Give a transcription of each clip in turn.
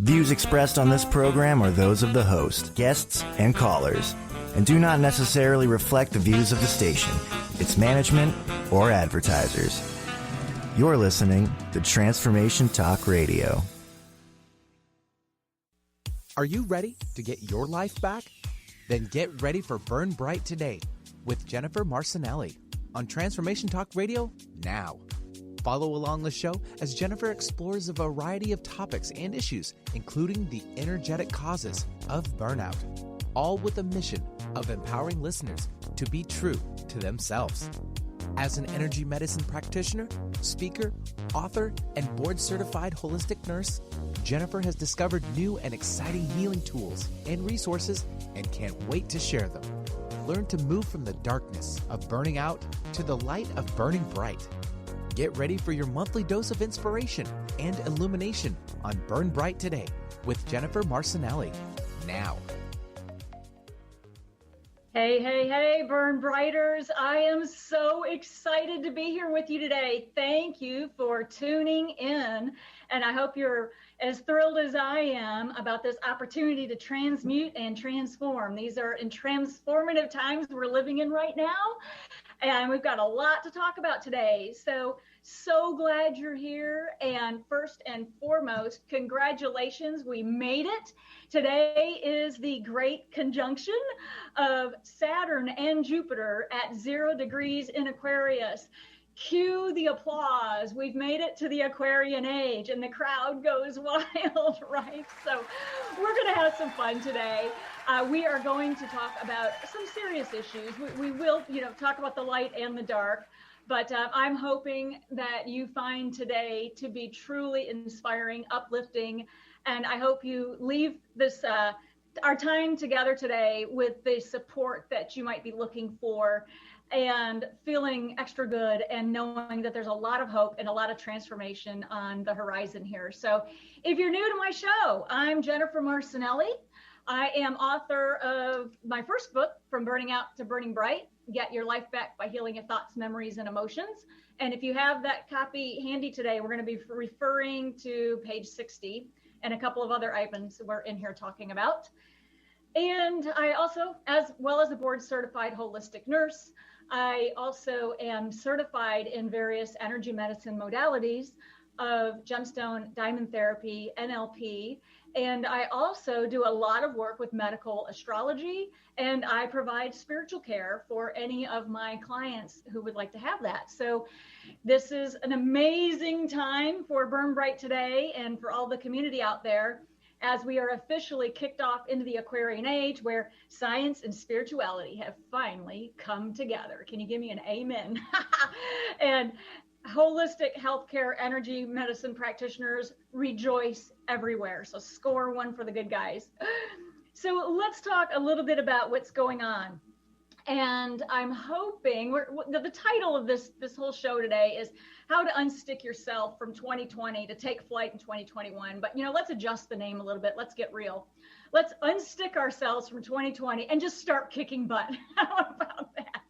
Views expressed on this program are those of the host, guests, and callers, and do not necessarily reflect the views of the station, its management, or advertisers. You're listening to Transformation Talk Radio. Are you ready to get your life back? Then get ready for Burn Bright Today with Jennifer Marcinelli on Transformation Talk Radio now. Follow along the show as Jennifer explores a variety of topics and issues, including the energetic causes of burnout, all with the mission of empowering listeners to be true to themselves. As an energy medicine practitioner, speaker, author, and board-certified holistic nurse, Jennifer has discovered new and exciting healing tools and resources and can't wait to share them. Learn to move from the darkness of burning out to the light of burning bright. Get ready for your monthly dose of inspiration and illumination on Burn Bright Today with Jennifer Marcinelli now. Hey, Burn Brighters. I am so excited to be here with you today. Thank you for tuning in, and I hope you're as thrilled as I am about this opportunity to transmute and transform. These are in transformative times we're living in right now, and we've got a lot to talk about today. So glad you're here. And first and foremost, congratulations, we made it. Today is the great conjunction of Saturn and Jupiter at 0 degrees in Aquarius. Cue the applause. We've made it to the Aquarian age and the crowd goes wild, right? So we're going to have some fun today. We are going to talk about some serious issues. We will, talk about the light and the dark, but I'm hoping that you find today to be truly inspiring, uplifting, and I hope you leave this our time together today with the support that you might be looking for and feeling extra good and knowing that there's a lot of hope and a lot of transformation on the horizon here. So if you're new to my show, I'm Jennifer Marcinelli. I am author of my first book, From Burning Out to Burning Bright, Get Your Life Back by Healing Your Thoughts, Memories, and Emotions. And if you have that copy handy today, we're going to be referring to page 60 and a couple of other items we're in here talking about. And I also, as well as a board certified holistic nurse, I also am certified in various energy medicine modalities of gemstone, diamond therapy, NLP, and I also do a lot of work with medical astrology, and I provide spiritual care for any of my clients who would like to have that. So this is an amazing time for Burn Bright Today and for all the community out there, as we are officially kicked off into the Aquarian age where science and spirituality have finally come together. Can you give me an amen? And holistic healthcare energy medicine practitioners rejoice everywhere. So score one for the good guys. So let's talk a little bit about what's going on. And I'm hoping the title of this whole show today is how to unstick yourself from 2020 to take flight in 2021. But, let's adjust the name a little bit. Let's get real. Let's unstick ourselves from 2020 and just start kicking butt. How about that?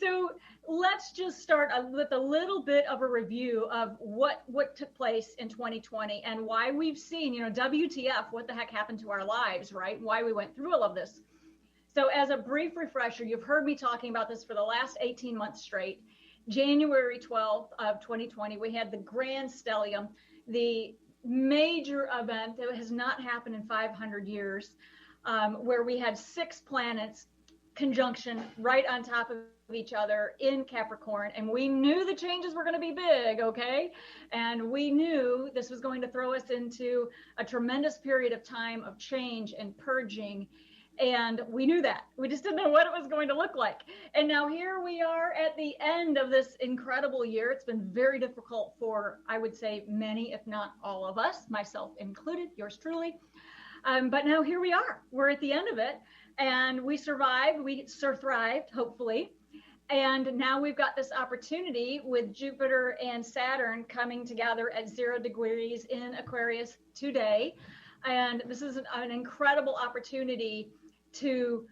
So let's just start with a little bit of a review of what took place in 2020 and why we've seen, WTF, what the heck happened to our lives, right? Why we went through all of this. So as a brief refresher, you've heard me talking about this for the last 18 months straight. January 12th of 2020, we had the Grand Stellium, the major event that has not happened in 500 years, where we had 6 planets conjunction right on top of each other in Capricorn. And we knew the changes were going to be big, okay? And we knew this was going to throw us into a tremendous period of time of change and purging. And we knew that. We just didn't know what it was going to look like. And now here we are at the end of this incredible year. It's been very difficult for, I would say, many, if not all of us, myself included, yours truly. But now here we are. We're at the end of it. And we survived. We thrived, hopefully. And now we've got this opportunity with Jupiter and Saturn coming together at 0 degrees in Aquarius today. And this is an incredible opportunity to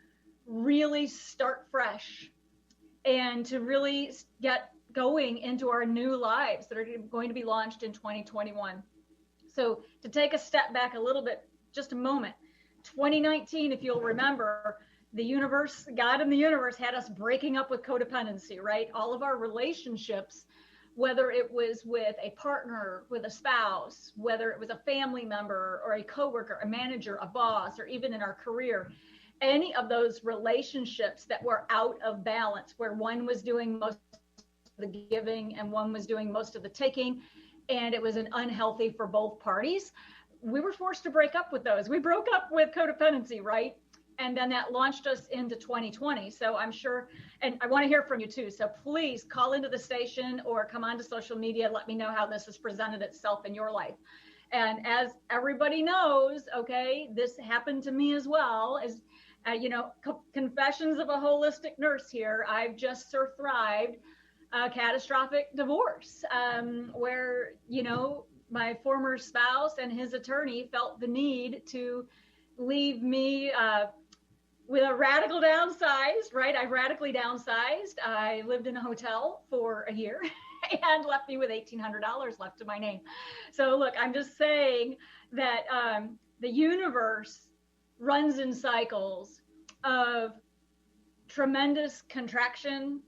really start fresh and to really get going into our new lives that are going to be launched in 2021. So to take a step back a little bit, just a moment, 2019, if you'll remember, the universe, God and the universe had us breaking up with codependency, right? All of our relationships, whether it was with a partner, with a spouse, whether it was a family member or a coworker, a manager, a boss, or even in our career, any of those relationships that were out of balance, where one was doing most of the giving and one was doing most of the taking, and it was an unhealthy for both parties, we were forced to break up with those. We broke up with codependency, right? And then that launched us into 2020. So I'm sure, and I want to hear from you too. So please call into the station or come onto social media. Let me know how this has presented itself in your life. And as everybody knows, okay, this happened to me as well. As confessions of a holistic nurse here. I've just survived a catastrophic divorce, where, my former spouse and his attorney felt the need to leave me with a radical downsize, right? I radically downsized. I lived in a hotel for a year and left me with $1,800 left to my name. So look, I'm just saying that the universe runs in cycles of tremendous contraction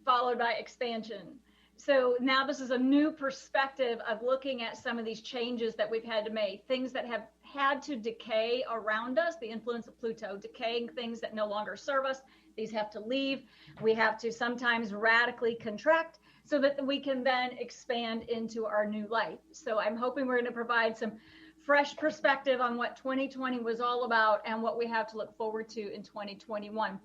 followed by expansion. So now this is a new perspective of looking at some of these changes that we've had to make, things that have had to decay around us, the influence of Pluto, decaying things that no longer serve us. These have to leave. We have to sometimes radically contract so that we can then expand into our new life. So I'm hoping we're going to provide some fresh perspective on what 2020 was all about and what we have to look forward to in 2021.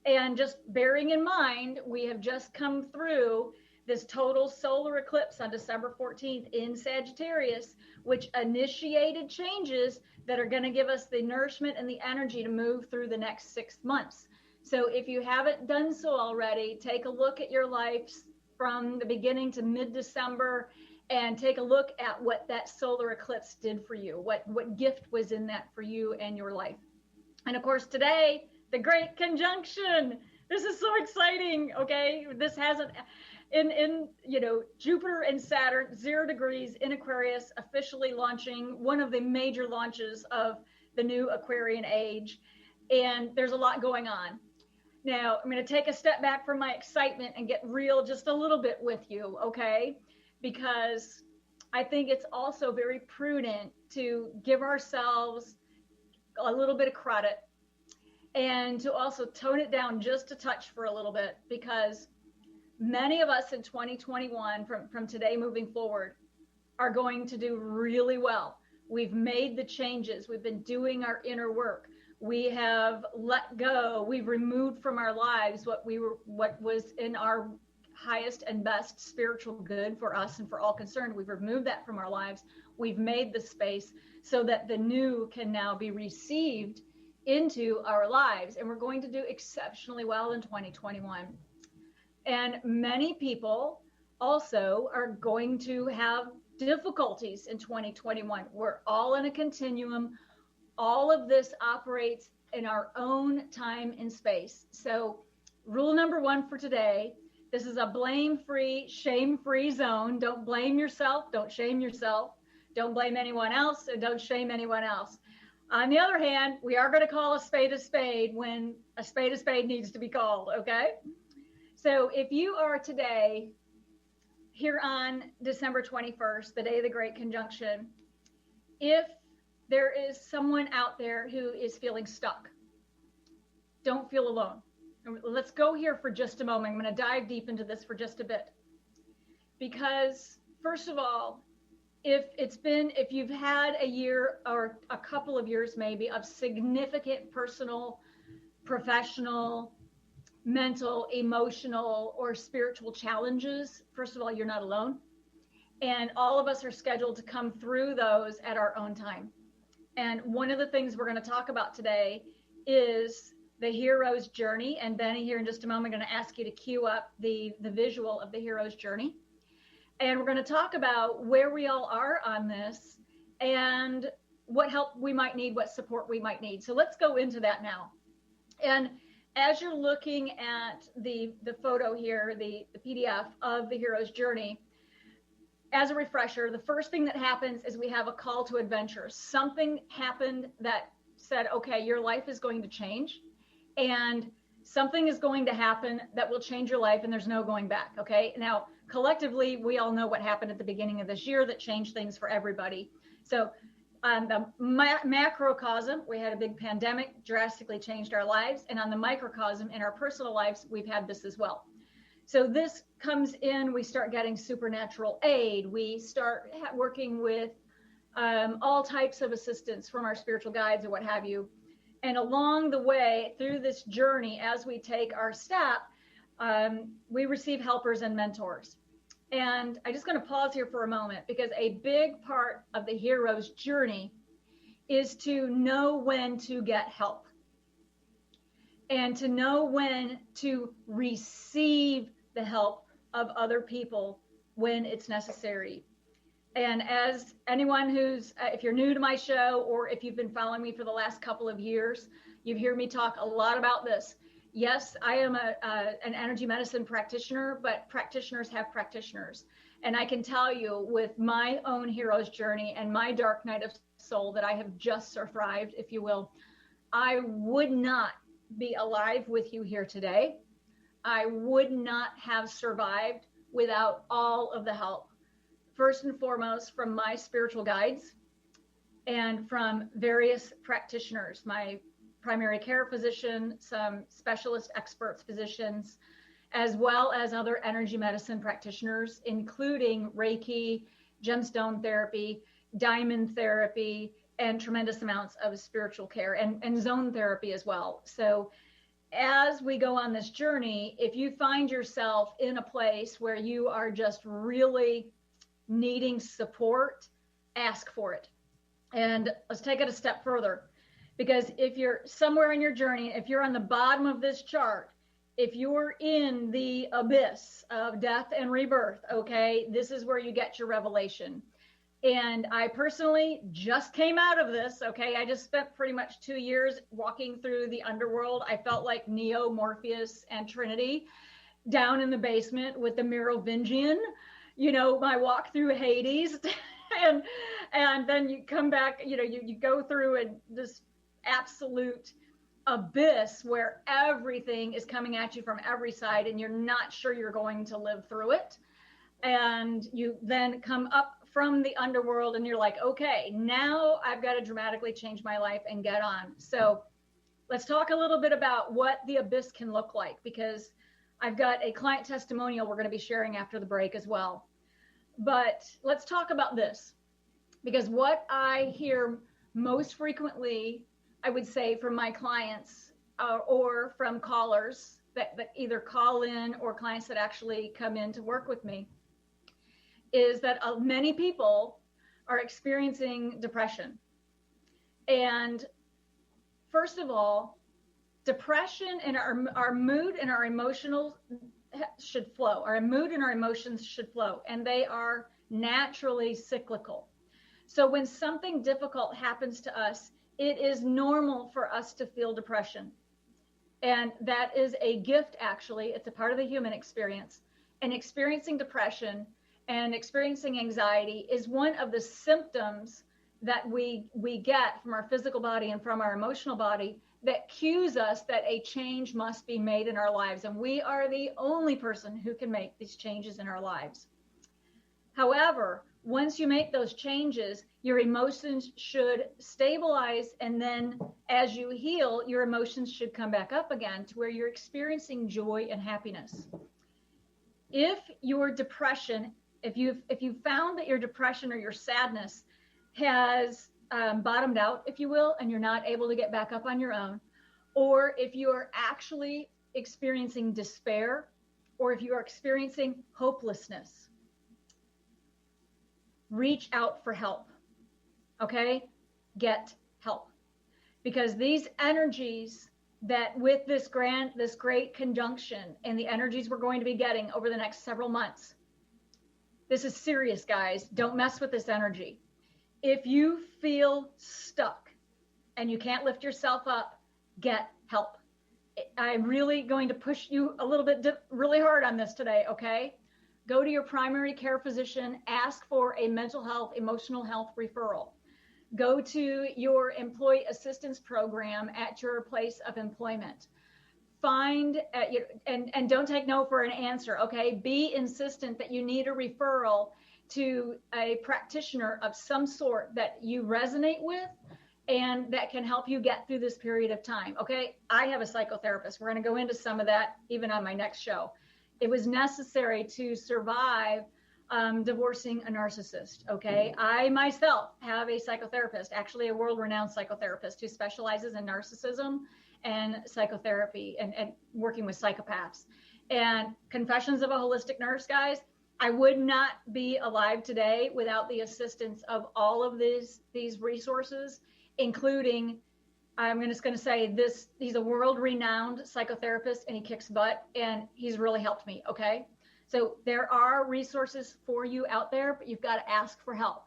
And just bearing in mind, we have just come through this total solar eclipse on December 14th in Sagittarius, which initiated changes that are going to give us the nourishment and the energy to move through the next 6 months. So if you haven't done so already, take a look at your life from the beginning to mid-December and take a look at what that solar eclipse did for you, what gift was in that for you and your life. And of course, today, the Great Conjunction. This is so exciting, okay? This hasn't... In Jupiter and Saturn, 0 degrees in Aquarius, officially launching one of the major launches of the new Aquarian age. And there's a lot going on. Now, I'm going to take a step back from my excitement and get real just a little bit with you, okay? Because I think it's also very prudent to give ourselves a little bit of credit and to also tone it down just a touch for a little bit, because many of us in 2021, from today moving forward, are going to do really well. We've made the changes. We've been doing our inner work. We have let go. We've removed from our lives what was in our highest and best spiritual good for us and for all concerned. We've removed that from our lives. We've made the space so that the new can now be received into our lives. And we're going to do exceptionally well in 2021. And many people also are going to have difficulties in 2021. We're all in a continuum. All of this operates in our own time and space. So rule number 1 for today, this is a blame-free, shame-free zone. Don't blame yourself. Don't shame yourself. Don't blame anyone else, and don't shame anyone else. On the other hand, we are going to call a spade when a spade needs to be called, okay? So if you are today here on December 21st, the day of the Great Conjunction, if there is someone out there who is feeling stuck, don't feel alone. Let's go here for just a moment. I'm going to dive deep into this for just a bit. Because first of all, if you've had a year or a couple of years maybe of significant personal, professional, mental, emotional, or spiritual challenges, first of all, you're not alone. And all of us are scheduled to come through those at our own time. And one of the things we're going to talk about today is the hero's journey. And Benny, here in just a moment, I'm going to ask you to cue up the visual of the hero's journey. And we're going to talk about where we all are on this and what help we might need, what support we might need. So let's go into that now. And as you're looking at the photo here, the PDF of the hero's journey, as a refresher, the first thing that happens is we have a call to adventure. Something happened that said, okay, your life is going to change, and something is going to happen that will change your life, and there's no going back. Okay. Now, collectively, we all know what happened at the beginning of this year that changed things for everybody. So on the macrocosm, we had a big pandemic, drastically changed our lives. And on the microcosm, in our personal lives, we've had this as well. So this comes in, we start getting supernatural aid. We start working with all types of assistance from our spiritual guides or what have you. And along the way through this journey, as we take our step, we receive helpers and mentors. And I'm just going to pause here for a moment, because a big part of the hero's journey is to know when to get help and to know when to receive the help of other people when it's necessary. And as anyone who's, if you're new to my show, or if you've been following me for the last couple of years, you've heard me talk a lot about this. Yes, I am an energy medicine practitioner, but practitioners have practitioners. And I can tell you, with my own hero's journey and my dark night of soul that I have just survived, if you will, I would not be alive with you here today. I would not have survived without all of the help. First and foremost, from my spiritual guides and from various practitioners, my primary care physician, some specialist experts physicians, as well as other energy medicine practitioners, including Reiki, gemstone therapy, diamond therapy, and tremendous amounts of spiritual care and zone therapy as well. So as we go on this journey, if you find yourself in a place where you are just really needing support, ask for it. And let's take it a step further. Because if you're somewhere in your journey, if you're on the bottom of this chart, if you're in the abyss of death and rebirth, okay, this is where you get your revelation. And I personally just came out of this, okay? I just spent pretty much 2 years walking through the underworld. I felt like Neo, Morpheus, and Trinity down in the basement with the Merovingian, you know, my walk through Hades. and then you come back, you know, you go through this absolute abyss where everything is coming at you from every side and you're not sure you're going to live through it. And you then come up from the underworld and you're like, okay, now I've got to dramatically change my life and get on. So let's talk a little bit about what the abyss can look like, because I've got a client testimonial we're going to be sharing after the break as well. But let's talk about this, because what I hear most frequently, I would say, from my clients or from callers that either call in or clients that actually come in to work with me, is that many people are experiencing depression. And first of all, depression and our mood and our emotional should flow. Our mood and our emotions should flow, and they are naturally cyclical. So when something difficult happens to us, it is normal for us to feel depression. And that is a gift, actually. It's a part of the human experience. And experiencing depression and experiencing anxiety is one of the symptoms that we get from our physical body and from our emotional body that cues us that a change must be made in our lives. And we are the only person who can make these changes in our lives. However, once you make those changes, your emotions should stabilize. And then as you heal, your emotions should come back up again to where you're experiencing joy and happiness. If your depression, if you've found that your depression or your sadness has bottomed out, if you will, and you're not able to get back up on your own, or if you are actually experiencing despair, or if you are experiencing hopelessness, reach out for help. Okay? Get help. Because these energies that with this great conjunction and the energies we're going to be getting over the next several months, this is serious, guys. Don't mess with this energy. If you feel stuck and you can't lift yourself up, get help. I'm really going to push you a little bit really hard on this today, okay? go to your primary care physician, ask for a mental health, emotional health referral. Go to your employee assistance program at your place of employment. Find and don't take no for an answer, okay? Be insistent that you need a referral to a practitioner of some sort that you resonate with and that can help you get through this period of time, okay? I have a psychotherapist. We're going to go into some of that even on my next show. It was necessary to survive divorcing a narcissist, okay? I myself have a psychotherapist, actually a world-renowned psychotherapist who specializes in narcissism and psychotherapy and working with psychopaths. And Confessions of a Holistic Nurse, guys, I would not be alive today without the assistance of all of these resources, including, I'm just going to say this, he's a world-renowned psychotherapist and he kicks butt and he's really helped me, okay? So there are resources for you out there, but you've got to ask for help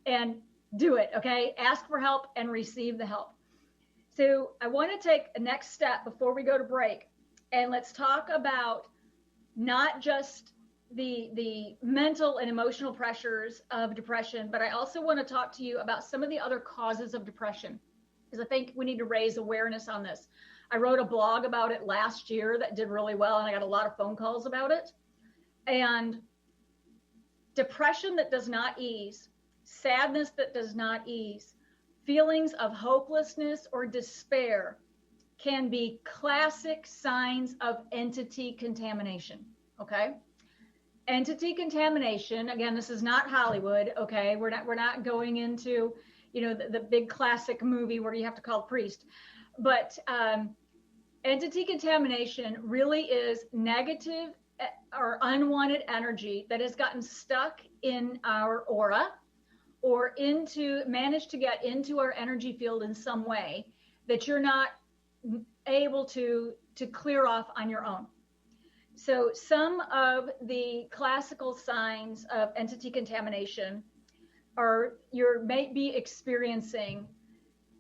and do it, okay? Ask for help and receive the help. So I want to take a next step before we go to break, and let's talk about not just the mental and emotional pressures of depression, but I also want to talk to you about some of the other causes of depression, because I think we need to raise awareness on this. I wrote a blog about it last year that did really well, and I got a lot of phone calls about it. And depression that does not ease, sadness that does not ease, feelings of hopelessness or despair can be classic signs of entity contamination, okay? Entity contamination, again, this is not Hollywood, okay? We're not going into, the big classic movie where you have to call a priest. But entity contamination really is negative or unwanted energy that has gotten stuck in our aura or managed to get into our energy field in some way that you're not able to clear off on your own. So some of the classical signs of entity contamination are you may be experiencing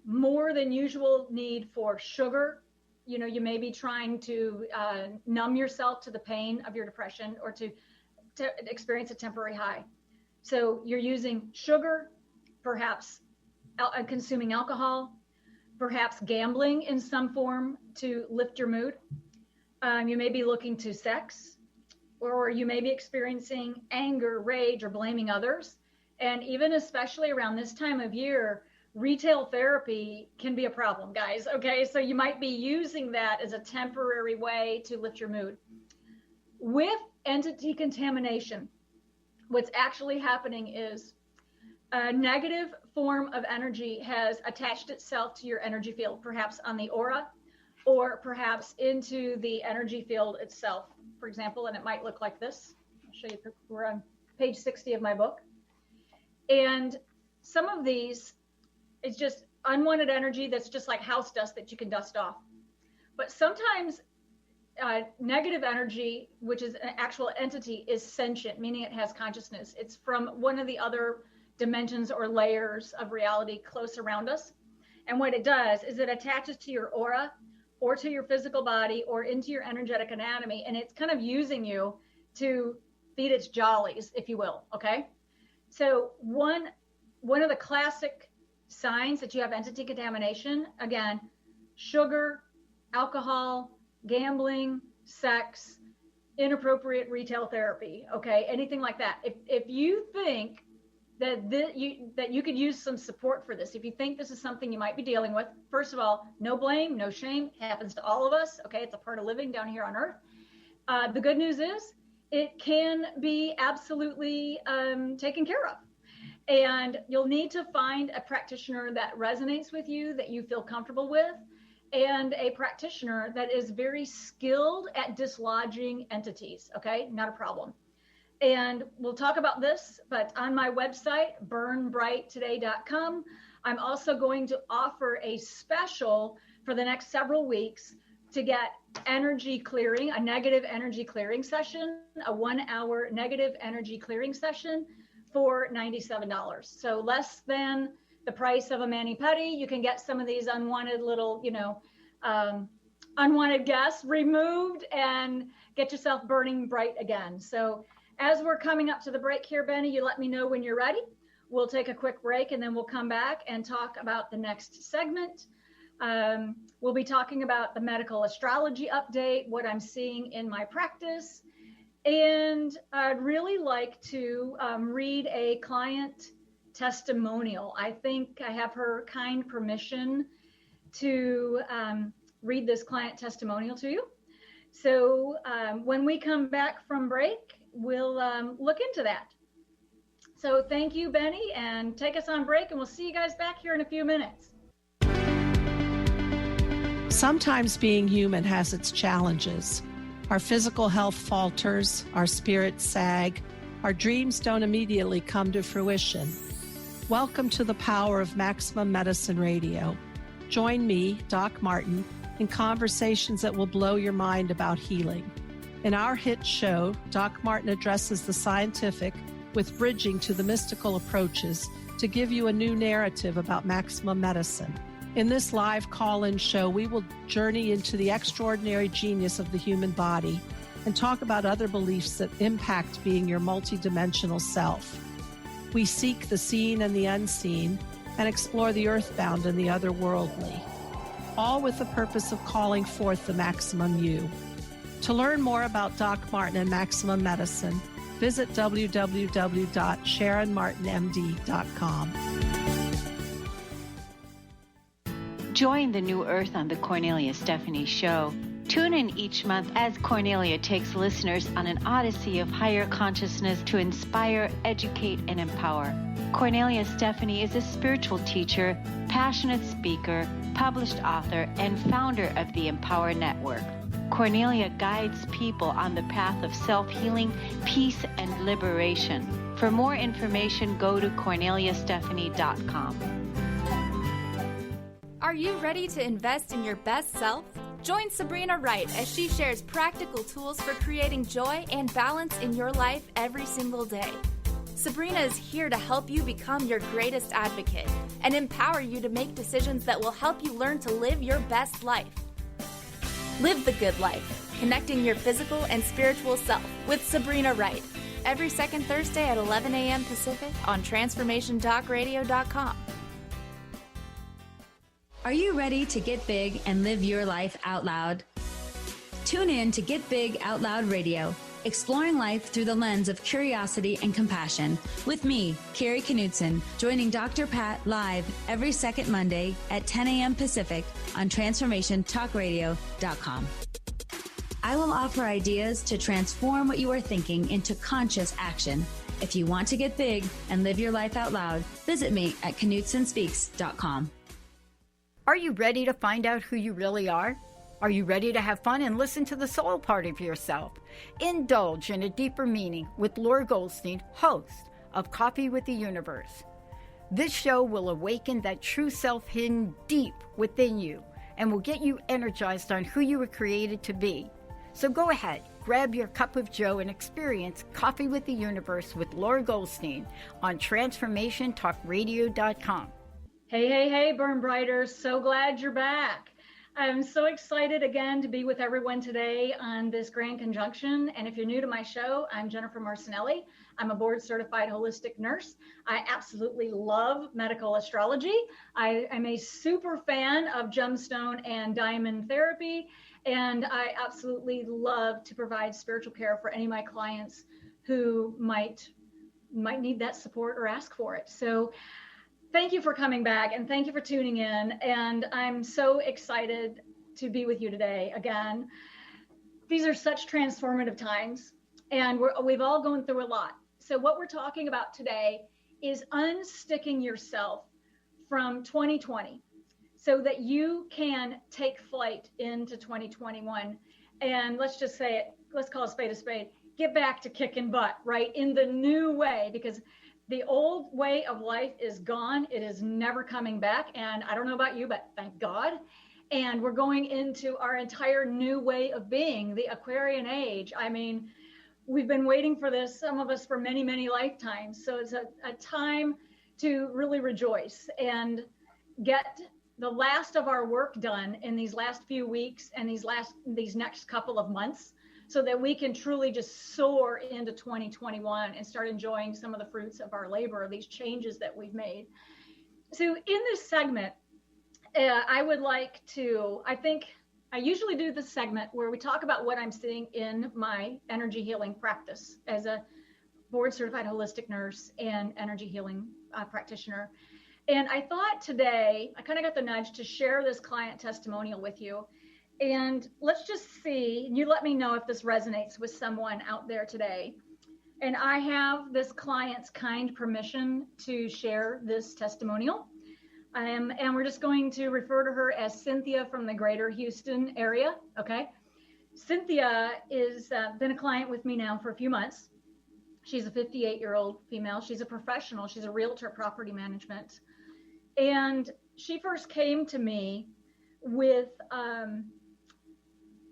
more than usual need for sugar. You may be trying to numb yourself to the pain of your depression or to experience a temporary high. So you're using sugar, perhaps consuming alcohol, perhaps gambling in some form to lift your mood. You may be looking to sex, or you may be experiencing anger, rage, or blaming others. And even especially around this time of year, retail therapy can be a problem, guys. Okay, so you might be using that as a temporary way to lift your mood. With entity contamination, what's actually happening is a negative form of energy has attached itself to your energy field, perhaps on the aura, or perhaps into the energy field itself, for example, and it might look like this. I'll show you, we're on page 60 of my book. And some of these, it's just unwanted energy that's just like house dust that you can dust off. But sometimes negative energy, which is an actual entity, is sentient, meaning it has consciousness. It's from one of the other dimensions or layers of reality close around us. And what it does is it attaches to your aura or to your physical body or into your energetic anatomy, and it's kind of using you to feed its jollies, if you will, okay? So one of the classic signs that you have entity contamination, again, sugar, alcohol, gambling, sex, inappropriate retail therapy, okay, anything like that. If you think that you could use some support for this, if you think this is something you might be dealing with, first of all, no blame, no shame, happens to all of us, okay, it's a part of living down here on earth. The good news is it can be absolutely taken care of. And you'll need to find a practitioner that resonates with you, that you feel comfortable with, and a practitioner that is very skilled at dislodging entities, okay? Not a problem. And we'll talk about this, but on my website, burnbrighttoday.com, I'm also going to offer a special for the next several weeks to get energy clearing, a negative energy clearing session, a 1-hour negative energy clearing session for $97. So less than the price of a mani-pedi. You can get some of these unwanted little, unwanted guests removed and get yourself burning bright again. So As we're coming up to the break here, Benny, you let me know when you're ready. We'll take a quick break and then we'll come back and talk about the next segment. We'll be talking about the medical astrology update, what I'm seeing in my practice. And I'd really like to read a client testimonial. I think I have her kind permission to read this client testimonial to you. So when we come back from break, we'll look into that. So thank you, Benny, and take us on break, and we'll see you guys back here in a few minutes. Sometimes being human has its challenges. Our physical health falters, our spirits sag, our dreams don't immediately come to fruition. Welcome to the power of Maximum Medicine Radio. Join me, Doc Martin, in conversations that will blow your mind about healing. In our hit show, Doc Martin addresses the scientific with bridging to the mystical approaches to give you a new narrative about maximum medicine. In this live call-in show, we will journey into the extraordinary genius of the human body and talk about other beliefs that impact being your multidimensional self. We seek the seen and the unseen and explore the earthbound and the otherworldly, all with the purpose of calling forth the maximum you. To learn more about Doc Martin and Maximum Medicine, visit www.sharonmartinmd.com. Join the new Earth on the Cornelia Stephanie Show. Tune in each month as Cornelia takes listeners on an odyssey of higher consciousness to inspire, educate, and empower. Cornelia Stephanie is a spiritual teacher, passionate speaker, published author, and founder of the Empower Network. Cornelia guides people on the path of self-healing, peace, and liberation. For more information, go to corneliastephanie.com. Are you ready to invest in your best self? Join Sabrina Wright as she shares practical tools for creating joy and balance in your life every single day. Sabrina is here to help you become your greatest advocate and empower you to make decisions that will help you learn to live your best life. Live the good life, connecting your physical and spiritual self with Sabrina Wright. Every second Thursday at 11 a.m. Pacific on TransformationTalkRadio.com. Are you ready to get big and live your life out loud? Tune in to Get Big Out Loud Radio, exploring life through the lens of curiosity and compassion, with me, Carrie Knudsen, joining Dr. Pat live every second Monday at 10 a.m. Pacific on TransformationTalkRadio.com. I will offer ideas to transform what you are thinking into conscious action. If you want to get big and live your life out loud, visit me at KnudsenSpeaks.com. Are you ready to find out who you really are? Are you ready to have fun and listen to the soul part of yourself? Indulge in a deeper meaning with Laura Goldstein, host of Coffee with the Universe. This show will awaken that true self hidden deep within you and will get you energized on who you were created to be. So go ahead, grab your cup of joe and experience Coffee with the Universe with Laura Goldstein on TransformationTalkRadio.com. Hey, Burn Brighters. So glad you're back. I'm so excited again to be with everyone today on this grand conjunction. And if you're new to my show, I'm Jennifer Marcinelli. I'm a board certified holistic nurse. I absolutely love medical astrology. I am a super fan of gemstone and diamond therapy. And I absolutely love to provide spiritual care for any of my clients who might need that support or ask for it. So thank you for coming back and thank you for tuning in. And I'm so excited to be with you today again. These are such transformative times and we've all gone through a lot. So what we're talking about today is unsticking yourself from 2020 so that you can take flight into 2021. And let's just say it, let's call a spade, get back to kicking butt, right? In the new way, because the old way of life is gone. It is never coming back. And I don't know about you, but thank God. And we're going into our entire new way of being, the Aquarian age. I mean, we've been waiting for this, some of us for many, many lifetimes. So it's a time to really rejoice and get the last of our work done in these last few weeks and these next couple of months, so that we can truly just soar into 2021 and start enjoying some of the fruits of our labor, these changes that we've made. So in this segment, I would like to, I usually do this segment where we talk about what I'm seeing in my energy healing practice as a board certified holistic nurse and energy healing practitioner. And I thought today, I kind of got the nudge to share this client testimonial with you. And let's just see, and you let me know if this resonates with someone out there today. And I have this client's kind permission to share this testimonial. And we're just going to refer to her as Cynthia from the greater Houston area, okay? Cynthia is been a client with me now for a few months. She's a 58-year-old female. She's a professional. She's a realtor, property management. And she first came to me with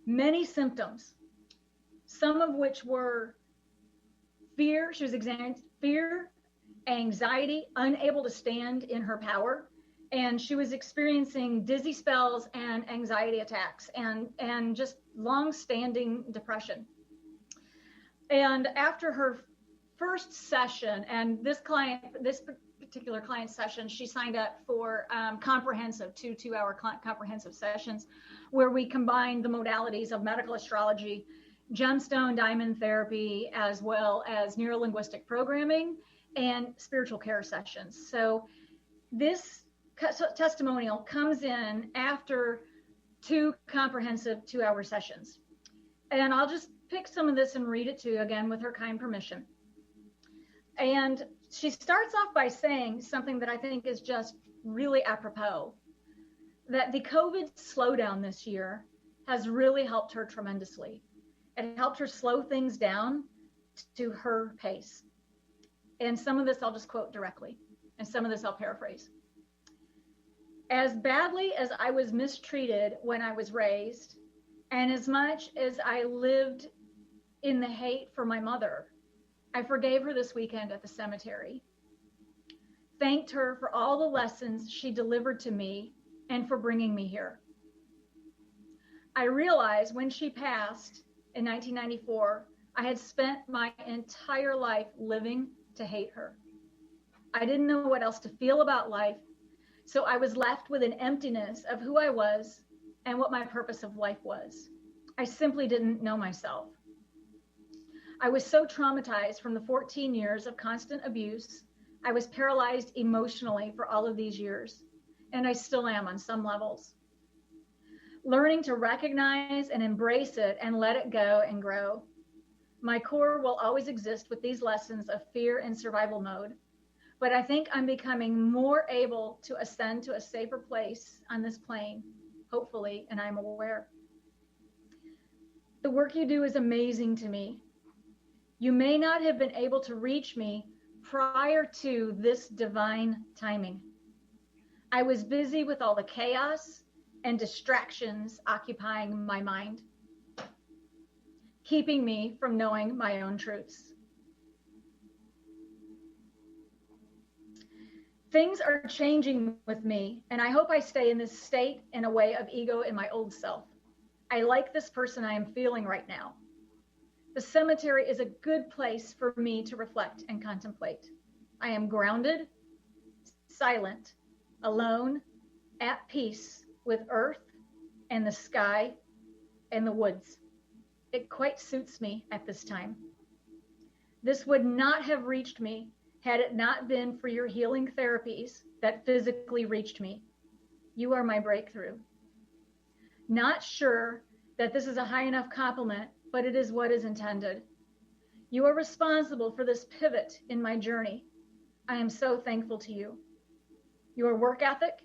many symptoms, some of which were fear. She was experiencing fear, anxiety, unable to stand in her power. And she was experiencing dizzy spells and anxiety attacks and just long-standing depression. And after her first session, and this particular client session, she signed up for comprehensive, two-hour comprehensive sessions where we combined the modalities of medical astrology, gemstone diamond therapy, as well as neuro-linguistic programming and spiritual care sessions. So this testimonial comes in after 2 comprehensive 2-hour sessions. And I'll just pick some of this and read it to you again with her kind permission. And she starts off by saying something that I think is just really apropos, that the COVID slowdown this year has really helped her tremendously. It helped her slow things down to her pace. And some of this I'll just quote directly, and some of this I'll paraphrase. As badly as I was mistreated when I was raised, and as much as I lived in the hate for my mother, I forgave her this weekend at the cemetery, thanked her for all the lessons she delivered to me and for bringing me here. I realized when she passed in 1994, I had spent my entire life living to hate her. I didn't know what else to feel about life, so I was left with an emptiness of who I was and what my purpose of life was. I simply didn't know myself. I was so traumatized from the 14 years of constant abuse. I was paralyzed emotionally for all of these years, and I still am on some levels. Learning to recognize and embrace it and let it go and grow. My core will always exist with these lessons of fear and survival mode, but I think I'm becoming more able to ascend to a safer place on this plane, hopefully, and I'm aware. The work you do is amazing to me. You may not have been able to reach me prior to this divine timing. I was busy with all the chaos and distractions occupying my mind, keeping me from knowing my own truths. Things are changing with me, and I hope I stay in this state in a way of ego in my old self. I like this person I am feeling right now. The cemetery is a good place for me to reflect and contemplate. I am grounded, silent, alone, at peace with earth and the sky and the woods. It quite suits me at this time. This would not have reached me had it not been for your healing therapies that physically reached me. You are my breakthrough. Not sure that this is a high enough compliment, but it is what is intended. You are responsible for this pivot in my journey. I am so thankful to you. Your work ethic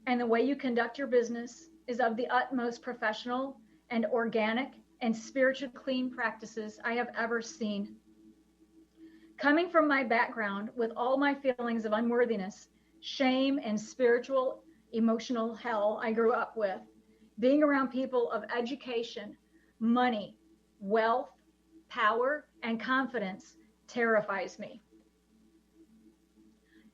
and the way you conduct your business is of the utmost professional and organic and spiritually clean practices I have ever seen. Coming from my background with all my feelings of unworthiness, shame, and spiritual, emotional hell I grew up with, being around people of education, money, wealth, power, and confidence terrifies me.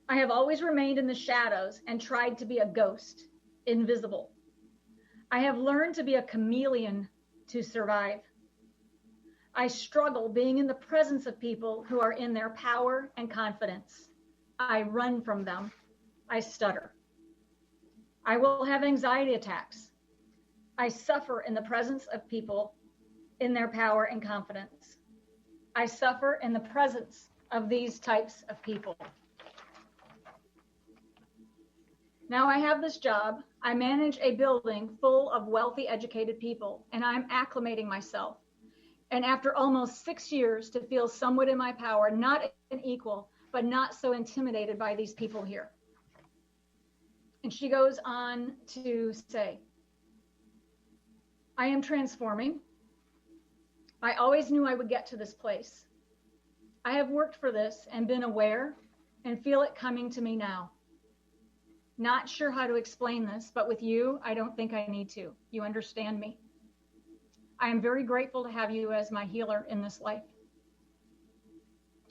I have always remained in the shadows and tried to be a ghost, invisible. I have learned to be a chameleon to survive. I struggle being in the presence of people who are in their power and confidence. I run from them. I stutter. I will have anxiety attacks. I suffer in the presence of people in their power and confidence. I suffer in the presence of these types of people. Now I have this job. I manage a building full of wealthy, educated people, and I'm acclimating myself. And after almost 6 years to feel somewhat in my power, not an equal, but not so intimidated by these people here. And she goes on to say, I am transforming. I always knew I would get to this place. I have worked for this and been aware and feel it coming to me now. Not sure how to explain this, but with you, I don't think I need to. You understand me. I am very grateful to have you as my healer in this life.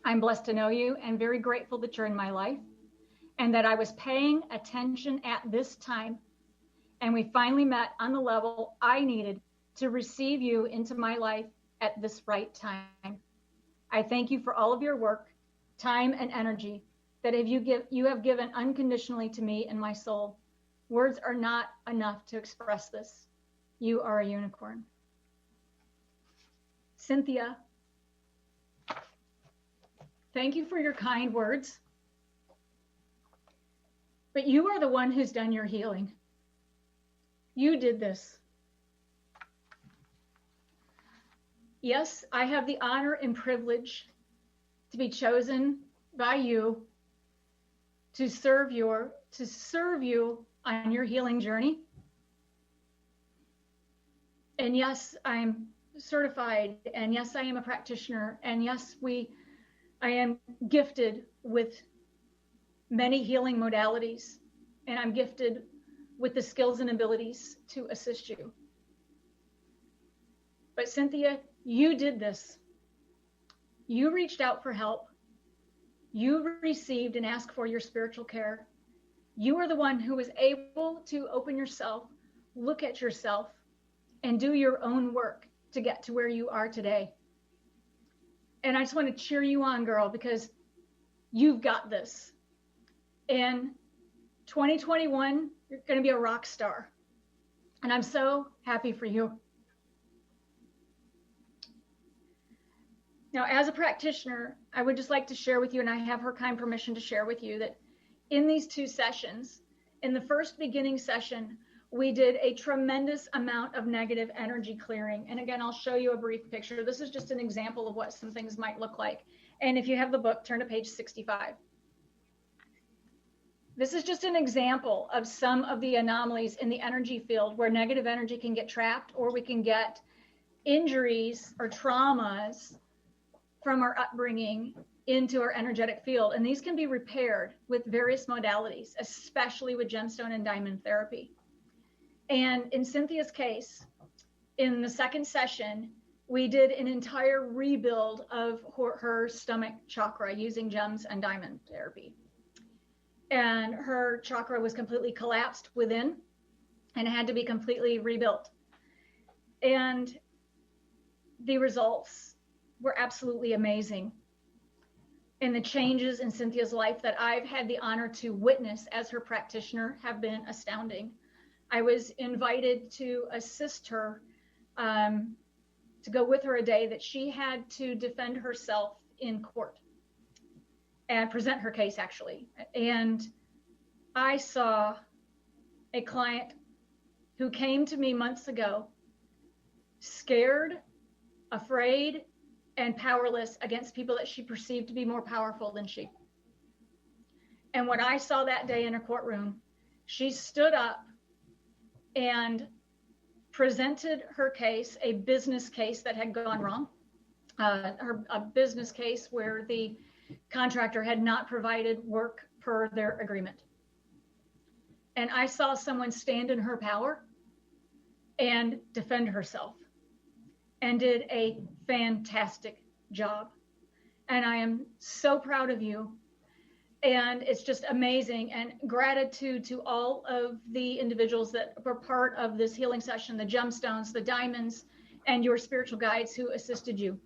I'm blessed to know you and very grateful that you're in my life and that I was paying attention at this time. And we finally met on the level I needed to receive you into my life at this right time. I thank you for all of your work, time, and energy that you have given unconditionally to me and my soul. Words are not enough to express this. You are a unicorn. Cynthia, thank you for your kind words. But you are the one who's done your healing. You did this. Yes, I have the honor and privilege to be chosen by you to serve you on your healing journey. And yes, I'm certified, and yes, I am a practitioner, and yes, I am gifted with many healing modalities, and I'm gifted with the skills and abilities to assist you. But Cynthia, you did this. You reached out for help. You received and asked for your spiritual care. You are the one who was able to open yourself, look at yourself, and do your own work to get to where you are today. And I just want to cheer you on, girl, because you've got this. In 2021, you're going to be a rock star. And I'm so happy for you. Now, as a practitioner, I would just like to share with you, and I have her kind permission to share with you, that in these 2 sessions, in the first beginning session, we did a tremendous amount of negative energy clearing. And again, I'll show you a brief picture. This is just an example of what some things might look like. And if you have the book, turn to page 65. This is just an example of some of the anomalies in the energy field where negative energy can get trapped, or we can get injuries or traumas from our upbringing into our energetic field. And these can be repaired with various modalities, especially with gemstone and diamond therapy. And in Cynthia's case, in the second session, we did an entire rebuild of her stomach chakra using gems and diamond therapy. And her chakra was completely collapsed within and had to be completely rebuilt. And the results were absolutely amazing. And the changes in Cynthia's life that I've had the honor to witness as her practitioner have been astounding. I was invited to assist her, to go with her a day that she had to defend herself in court and present her case, actually. And I saw a client who came to me months ago, scared, afraid, and powerless against people that she perceived to be more powerful than she. And what I saw that day in a courtroom, she stood up and presented her case, a business case that had gone wrong, a business case where the contractor had not provided work per their agreement. And I saw someone stand in her power and defend herself, and did a fantastic job. And I am so proud of you. And it's just amazing. And gratitude to all of the individuals that were part of this healing session, the gemstones, the diamonds, and your spiritual guides who assisted you.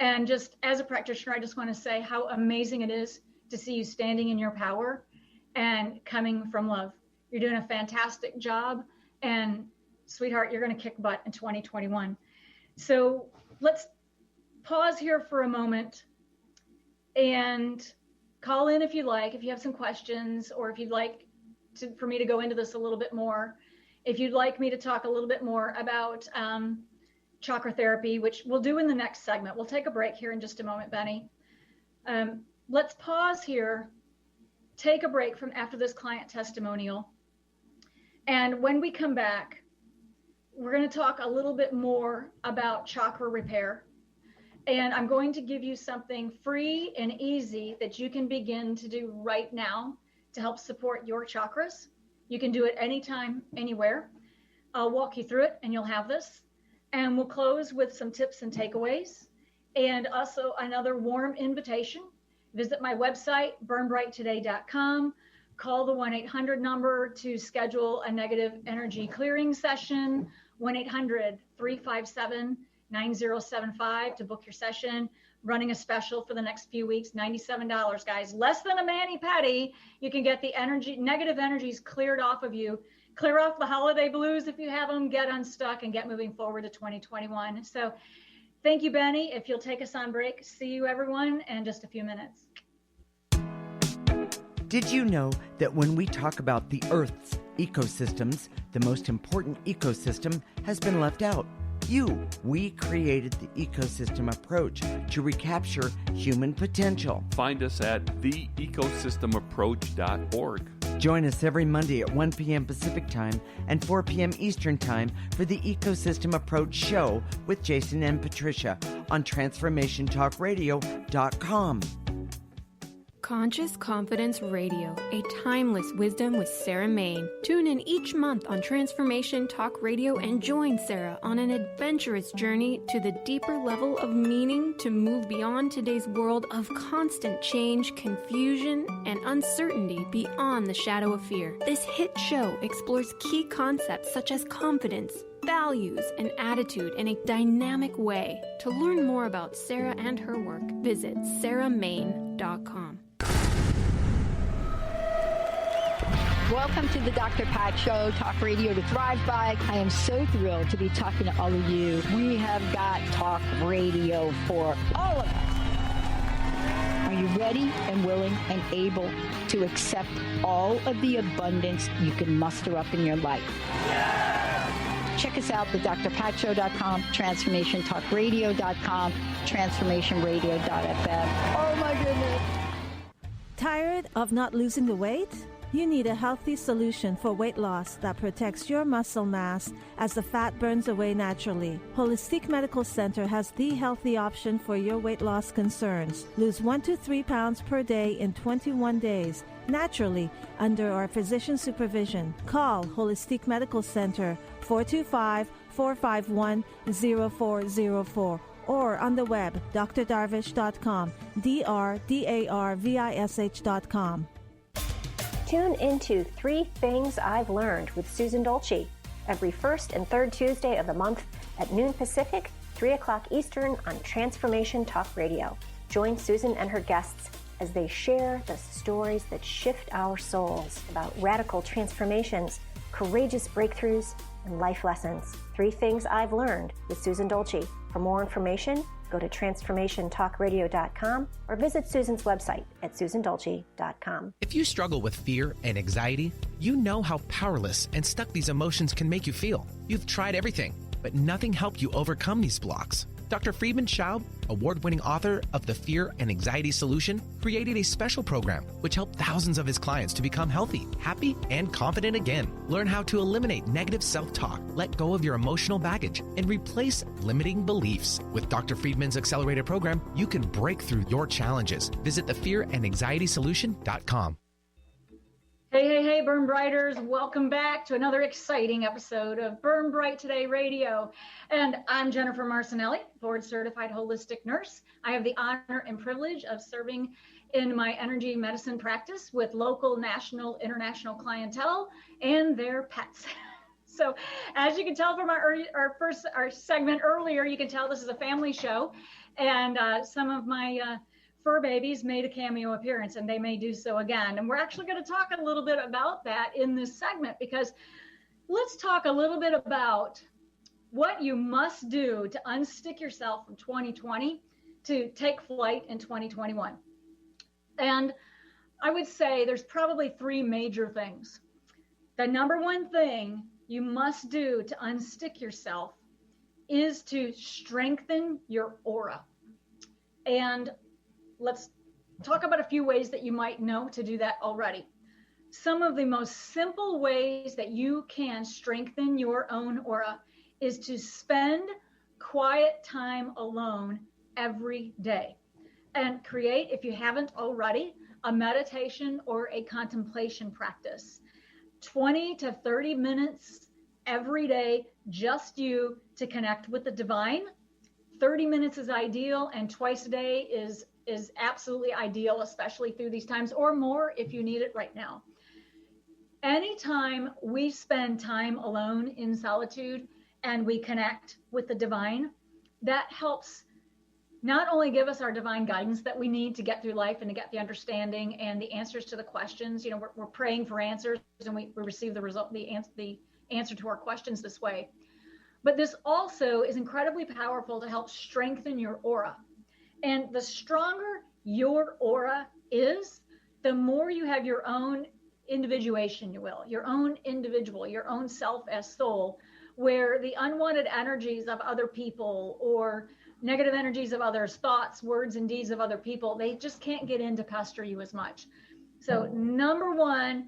And just as a practitioner, I just want to say how amazing it is to see you standing in your power and coming from love. You're doing a fantastic job, and sweetheart, you're going to kick butt in 2021. So let's pause here for a moment and call in if you like, if you have some questions, or if you'd like for me to go into this a little bit more. If you'd like me to talk a little bit more about chakra therapy, which we'll do in the next segment. We'll take a break here in just a moment, Benny. Let's pause here, take a break from after this client testimonial. And when we come back, we're going to talk a little bit more about chakra repair. And I'm going to give you something free and easy that you can begin to do right now to help support your chakras. You can do it anytime, anywhere. I'll walk you through it and you'll have this. And we'll close with some tips and takeaways, and also another warm invitation. Visit my website, burnbrighttoday.com. Call the 1-800 number to schedule a negative energy clearing session, 1-800-357-9075 to book your session. Running a special for the next few weeks, $97, guys. Less than a mani-pedi. You can get the negative energies cleared off of you. Clear off the holiday blues if you have them, get unstuck, and get moving forward to 2021. So thank you, Benny. If you'll take us on break, see you, everyone, in just a few minutes. Did you know that when we talk about the Earth's ecosystems, the most important ecosystem has been left out? We created the ecosystem approach to recapture human potential. Find us at theecosystemapproach.org. Join us every Monday at 1 p.m. Pacific Time and 4 p.m. Eastern Time for the Ecosystem Approach Show with Jason and Patricia on TransformationTalkRadio.com. Conscious Confidence Radio, a timeless wisdom with Sarah Main. Tune in each month on Transformation Talk Radio and join Sarah on an adventurous journey to the deeper level of meaning to move beyond today's world of constant change, confusion, and uncertainty beyond the shadow of fear. This hit show explores key concepts such as confidence, values, and attitude in a dynamic way. To learn more about Sarah and her work, visit sarahmain.com. Welcome to the Dr. Pat Show, Talk Radio to Thrive By. I am so thrilled to be talking to all of you. We have got talk radio for all of us. Are you ready and willing and able to accept all of the abundance you can muster up in your life? Check us out at drpatshow.com, transformationtalkradio.com, transformationradio.fm. Oh my goodness. Tired of not losing the weight? You need a healthy solution for weight loss that protects your muscle mass as the fat burns away naturally. Holistic Medical Center has the healthy option for your weight loss concerns. Lose 1 to 3 pounds per day in 21 days, naturally, under our physician supervision. Call Holistic Medical Center 425-451-0404 or on the web, drdarvish.com, drdarvish.com. Tune into 3 Things I've Learned with Susan Dolce every first and third Tuesday of the month at noon Pacific, 3 o'clock Eastern on Transformation Talk Radio. Join Susan and her guests as they share the stories that shift our souls about radical transformations, courageous breakthroughs, and life lessons. 3 Things I've Learned with Susan Dolce. For more information, go to transformationtalkradio.com or visit Susan's website at susandolce.com. If you struggle with fear and anxiety, you know how powerless and stuck these emotions can make you feel. You've tried everything, but nothing helped you overcome these blocks. Dr. Friedman Schaub, award-winning author of The Fear and Anxiety Solution, created a special program which helped thousands of his clients to become healthy, happy, and confident again. Learn how to eliminate negative self-talk, let go of your emotional baggage, and replace limiting beliefs. With Dr. Friedman's accelerated program, you can break through your challenges. Visit thefearandanxietysolution.com. Hey, Burn Brighters. Welcome back to another exciting episode of Burn Bright Today Radio. And I'm Jennifer Marcinelli, board-certified holistic nurse. I have the honor and privilege of serving in my energy medicine practice with local, national, international clientele and their pets. So as you can tell from our segment earlier, you can tell this is a family show, and some of my fur babies made a cameo appearance, and they may do so again. And we're actually going to talk a little bit about that in this segment, because let's talk a little bit about what you must do to unstick yourself from 2020 to take flight in 2021. And I would say there's probably three major things. The number one thing you must do to unstick yourself is to strengthen your aura. And let's talk about a few ways that you might know to do that already. Some of the most simple ways that you can strengthen your own aura is to spend quiet time alone every day, and create, if you haven't already, a meditation or a contemplation practice. 20 to 30 minutes every day, just you, to connect with the divine. 30 minutes is ideal, and twice a day is absolutely ideal, especially through these times, or more if you need it right now. Anytime we spend time alone in solitude and we connect with the divine, that helps not only give us our divine guidance that we need to get through life and to get the understanding and the answers to the questions. You know, we're praying for answers, and we receive the answer to our questions this way. But this also is incredibly powerful to help strengthen your aura. And the stronger your aura is, the more you have your own individuation, your own individual, your own self as soul, where the unwanted energies of other people or negative energies of others, thoughts, words, and deeds of other people, they just can't get in to pester you as much. So number one,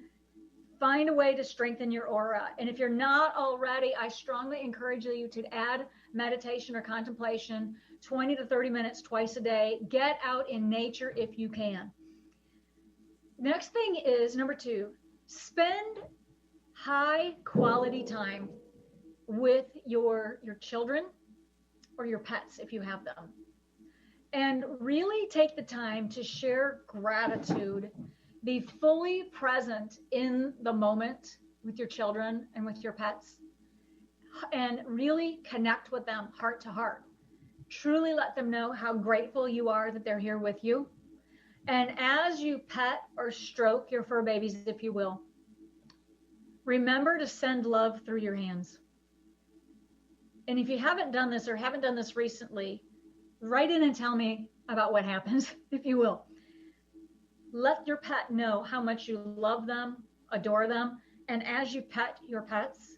find a way to strengthen your aura. And if you're not already, I strongly encourage you to add meditation or contemplation, 20 to 30 minutes twice a day. Get out in nature if you can. Next thing is number two, spend high quality time with your children or your pets if you have them. And really take the time to share gratitude. Be fully present in the moment with your children and with your pets, and really connect with them heart to heart. Truly let them know how grateful you are that they're here with you. And as you pet or stroke your fur babies, if you will, remember to send love through your hands. And if you haven't done this or haven't done this recently, write in and tell me about what happens, if you will. Let your pet know how much you love them, adore them. And as you pat your pets,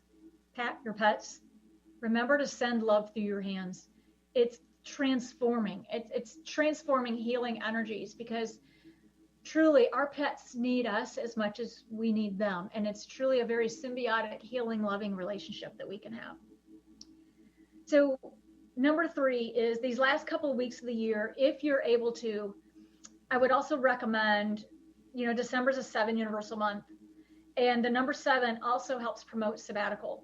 remember to send love through your hands. It's transforming. It's transforming healing energies, because truly our pets need us as much as we need them. And it's truly a very symbiotic, healing, loving relationship that we can have. So number three is these last couple of weeks of the year, if you're able to, I would also recommend, December's a 7 universal month. And the number 7 also helps promote sabbatical.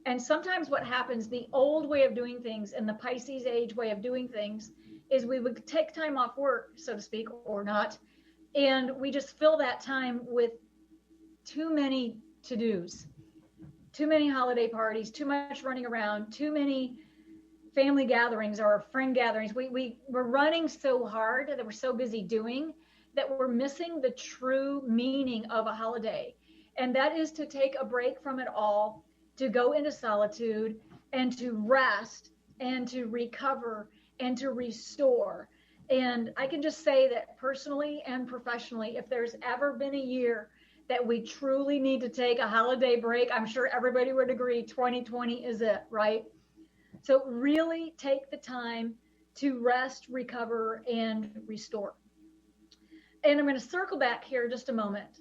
And sometimes what happens, the old way of doing things and the Pisces age way of doing things is we would take time off work, so to speak, or not. And we just fill that time with too many to-dos, too many holiday parties, too much running around, too many family gatherings or friend gatherings. We're running so hard that we're so busy doing that we're missing the true meaning of a holiday. And that is to take a break from it all, to go into solitude and to rest and to recover and to restore. And I can just say that personally and professionally, if there's ever been a year that we truly need to take a holiday break, I'm sure everybody would agree 2020 is it, right? So really take the time to rest, recover, and restore. And I'm going to circle back here just a moment.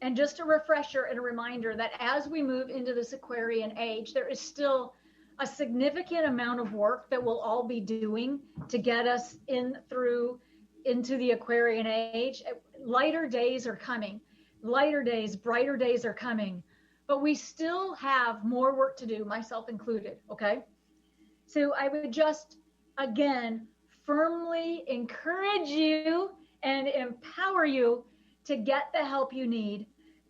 And just a refresher and a reminder that as we move into this Aquarian age, there is still a significant amount of work that we'll all be doing to get us into the Aquarian age. Lighter days are coming. Lighter days, brighter days are coming. But we still have more work to do, myself included, okay? So I would just, again, firmly encourage you and empower you to get the help you need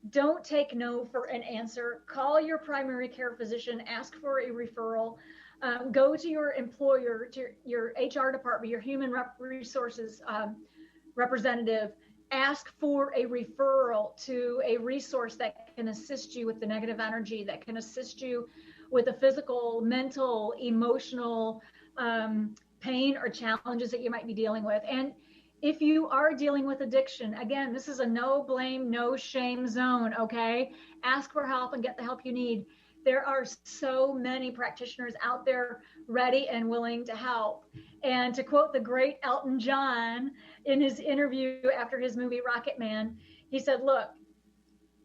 Don't take no for an answer. Call your primary care physician, ask for a referral. Go to your employer, to your HR department, your human resources representative. Ask for a referral to a resource that can assist you with the negative energy, that can assist you with the physical, mental, emotional pain or challenges that you might be dealing with. And if you are dealing with addiction, again, this is a no blame, no shame zone, okay? Ask for help and get the help you need. There are so many practitioners out there ready and willing to help. And to quote the great Elton John in his interview after his movie Rocket Man, he said, look,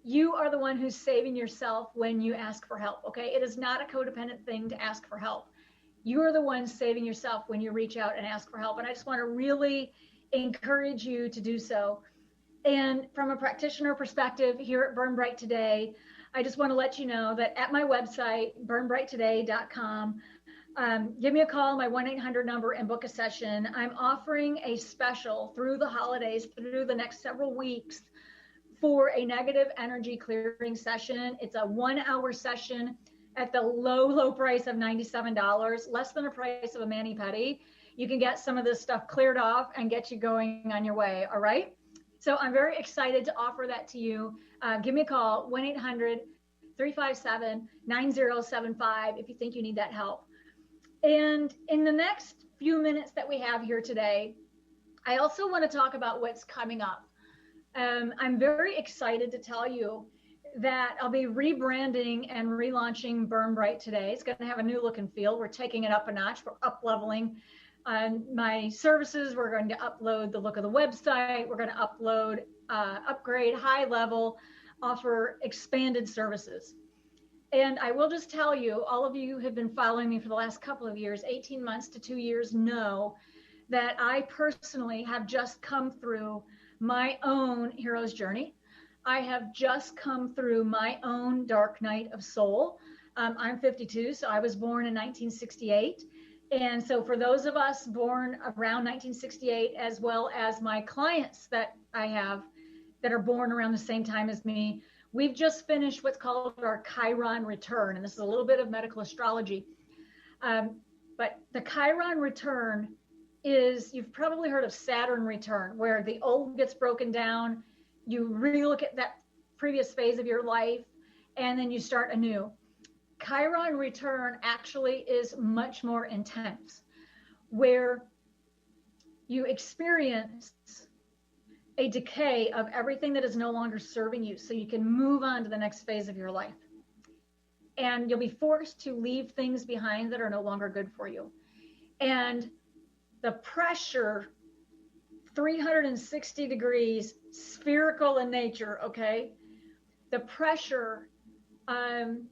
you are the one who's saving yourself when you ask for help, okay? It is not a codependent thing to ask for help. You are the one saving yourself when you reach out and ask for help. And I just want to really encourage you to do so. And from a practitioner perspective here at Burn Bright Today, I just want to let you know that at my website, burnbrighttoday.com, give me a call, my 1-800 number, and book a session. I'm offering a special through the holidays, through the next several weeks, for a negative energy clearing session. It's a 1-hour session at the low price of $97, less than the price of a mani-pedi. You can get some of this stuff cleared off and get you going on your way, all right? So I'm very excited to offer that to you. Give me a call, 1-800-357-9075 if you think you need that help. And in the next few minutes that we have here today, I also want to talk about what's coming up. I'm very excited to tell you that I'll be rebranding and relaunching Burn Bright Today. It's going to have a new look and feel. We're taking it up a notch. We're up-leveling my services. We're going to upload the look of the website. We're going to upgrade, high level, offer expanded services. And I will just tell you, all of you who have been following me for the last couple of years, 18 months to 2 years, know that I personally have just come through my own hero's journey. I have just come through my own dark night of soul. I'm 52, so I was born in 1968. And so for those of us born around 1968, as well as my clients that I have that are born around the same time as me, we've just finished what's called our Chiron return. And this is a little bit of medical astrology. But the Chiron return is, you've probably heard of Saturn return, where the old gets broken down, you relook at that previous phase of your life, and then you start anew. Chiron return actually is much more intense, where you experience a decay of everything that is no longer serving you, so you can move on to the next phase of your life. And you'll be forced to leave things behind that are no longer good for you. And the pressure, 360 degrees, spherical in nature, okay? The pressure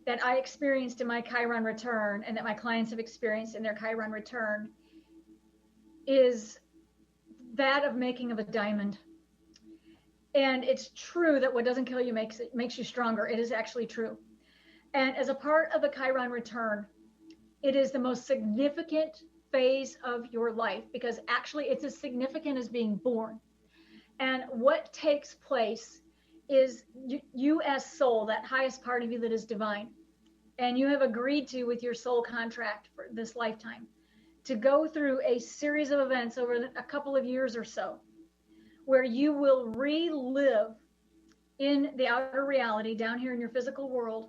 that I experienced in my Chiron return, and that my clients have experienced in their Chiron return, is that of making of a diamond. And it's true that what doesn't kill you makes you stronger. It is actually true. And as a part of the Chiron return, it is the most significant phase of your life, because actually it's as significant as being born. And what takes place is you as soul, that highest part of you that is divine, and you have agreed to, with your soul contract for this lifetime, to go through a series of events over a couple of years or so, where you will relive in the outer reality, down here in your physical world,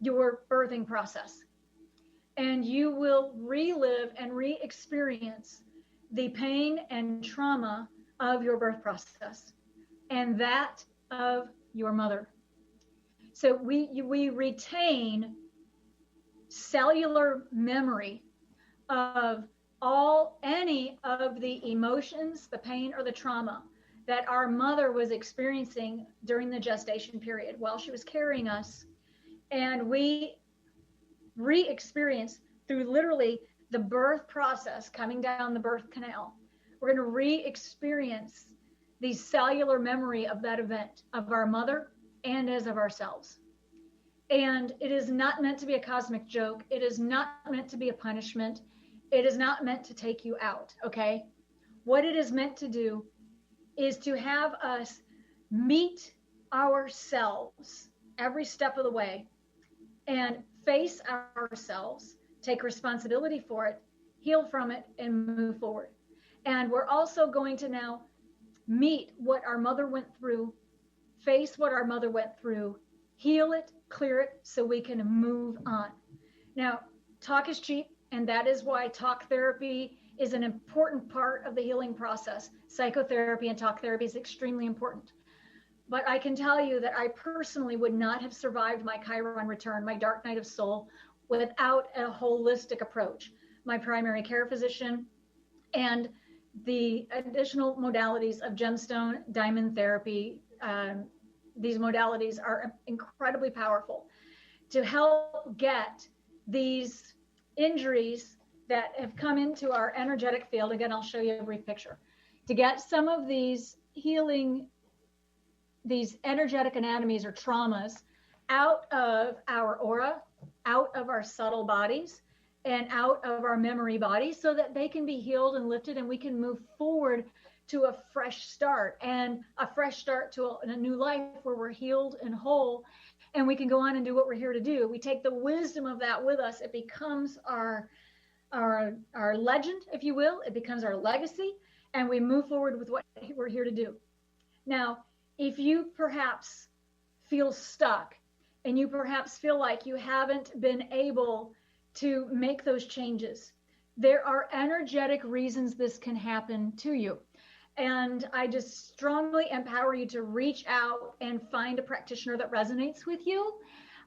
your birthing process. And you will relive and re-experience the pain and trauma of your birth process, and that of your mother. So we retain cellular memory of any of the emotions, the pain, or the trauma that our mother was experiencing during the gestation period while she was carrying us. And we re-experience through literally the birth process, coming down the birth canal. We're going to re-experience the cellular memory of that event, of our mother and as of ourselves. And it is not meant to be a cosmic joke. It is not meant to be a punishment. It is not meant to take you out, okay? What it is meant to do is to have us meet ourselves every step of the way and face ourselves, take responsibility for it, heal from it, and move forward. And we're also going to now meet what our mother went through, face what our mother went through, heal it, clear it, so we can move on. Now, talk is cheap, and that is why talk therapy is an important part of the healing process. Psychotherapy and talk therapy is extremely important. But I can tell you that I personally would not have survived my Chiron return, my dark night of soul, without a holistic approach. My primary care physician and the additional modalities of gemstone, diamond therapy, these modalities are incredibly powerful to help get these injuries that have come into our energetic field. Again, I'll show you a brief picture. To get some of these healing, these energetic anatomies or traumas out of our aura, out of our subtle bodies, and out of our memory bodies so that they can be healed and lifted and we can move forward to a fresh start and a fresh start to a new life where we're healed and whole and we can go on and do what we're here to do. We take the wisdom of that with us. It becomes our legend, if you will. It becomes our legacy, and we move forward with what we're here to do. Now, if you perhaps feel stuck and you perhaps feel like you haven't been able to make those changes, there are energetic reasons this can happen to you. And I just strongly empower you to reach out and find a practitioner that resonates with you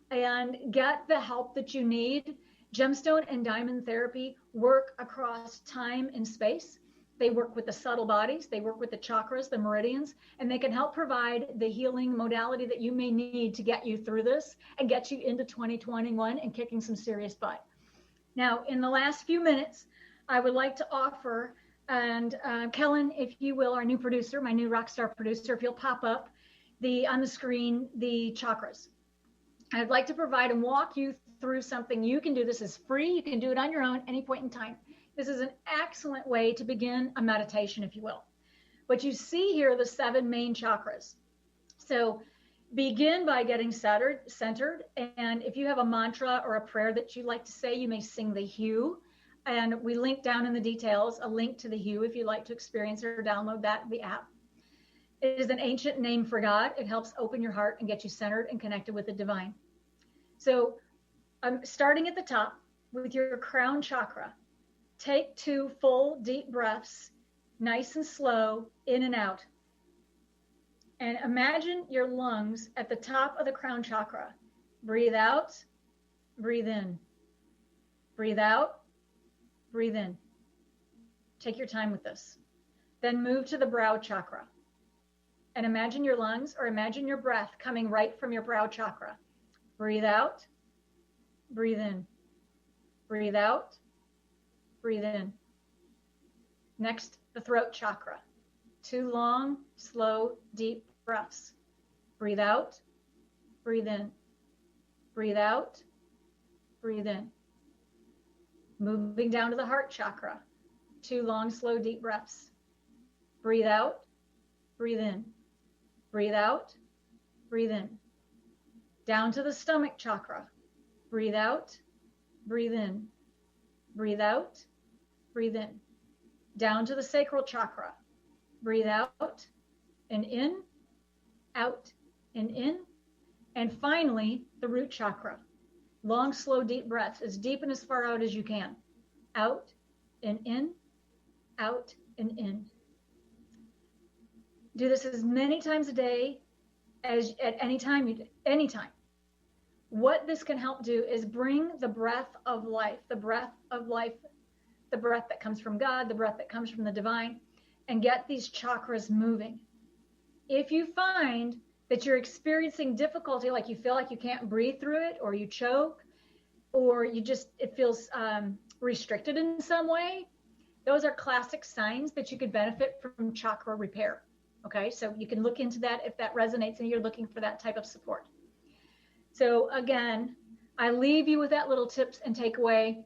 and get the help that you need. Gemstone and diamond therapy work across time and space. They work with the subtle bodies, they work with the chakras, the meridians, and they can help provide the healing modality that you may need to get you through this and get you into 2021 and kicking some serious butt. Now, in the last few minutes, I would like to offer, and Kellen, if you will, our new producer, my new rock star producer, if you'll pop up on the screen, the chakras. I'd like to provide and walk you through something you can do. This is free. You can do it on your own, any point in time. This is an excellent way to begin a meditation, if you will. What you see here are the 7 main chakras. So begin by getting centered. And if you have a mantra or a prayer that you like to say, you may sing the hue. And we link down in the details a link to the hue if you'd like to experience or download that, the app. It is an ancient name for God. It helps open your heart and get you centered and connected with the divine. So I'm starting at the top with your crown chakra. Take 2 full deep breaths, nice and slow, in and out. And imagine your lungs at the top of the crown chakra. Breathe out, breathe in. Breathe out, breathe in. Take your time with this. Then move to the brow chakra. And imagine your lungs, or imagine your breath coming right from your brow chakra. Breathe out, breathe in. Breathe out, breathe in. Next, the throat chakra. 2 long, slow, deep breaths. Breathe out, breathe in. Breathe out, breathe in. Moving down to the heart chakra. 2 long, slow, deep breaths. Breathe out, breathe in. Breathe out, breathe in. Down to the stomach chakra. Breathe out, breathe in. Breathe out, breathe in. Down to the sacral chakra. Breathe out and in, out and in. And finally, the root chakra. Long, slow, deep breaths, as deep and as far out as you can. Out and in, out and in. Do this as many times a day as at any time. What this can help do is bring the breath of life, the breath that comes from God, the breath that comes from the divine, and get these chakras moving. If you find that you're experiencing difficulty, like you feel like you can't breathe through it, or you choke, or it feels restricted in some way, those are classic signs that you could benefit from chakra repair. Okay, so you can look into that if that resonates and you're looking for that type of support. So again, I leave you with that little tips and takeaway.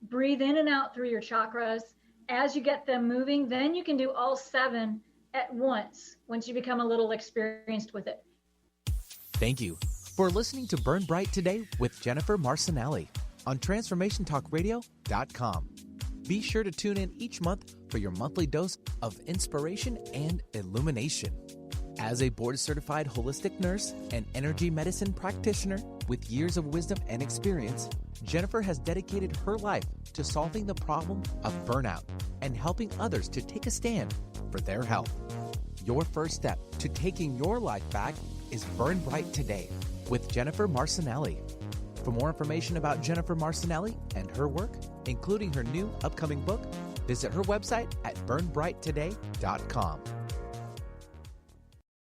Breathe in and out through your chakras. As you get them moving, then you can do all 7 at once you become a little experienced with it. Thank you for listening to Burn Bright Today with Jennifer Marcinelli on TransformationTalkRadio.com. Be sure to tune in each month for your monthly dose of inspiration and illumination. As a board-certified holistic nurse and energy medicine practitioner with years of wisdom and experience, Jennifer has dedicated her life to solving the problem of burnout and helping others to take a stand for their health. Your first step to taking your life back is Burn Bright Today with Jennifer Marcinelli. For more information about Jennifer Marcinelli and her work, including her new upcoming book, visit her website at burnbrighttoday.com.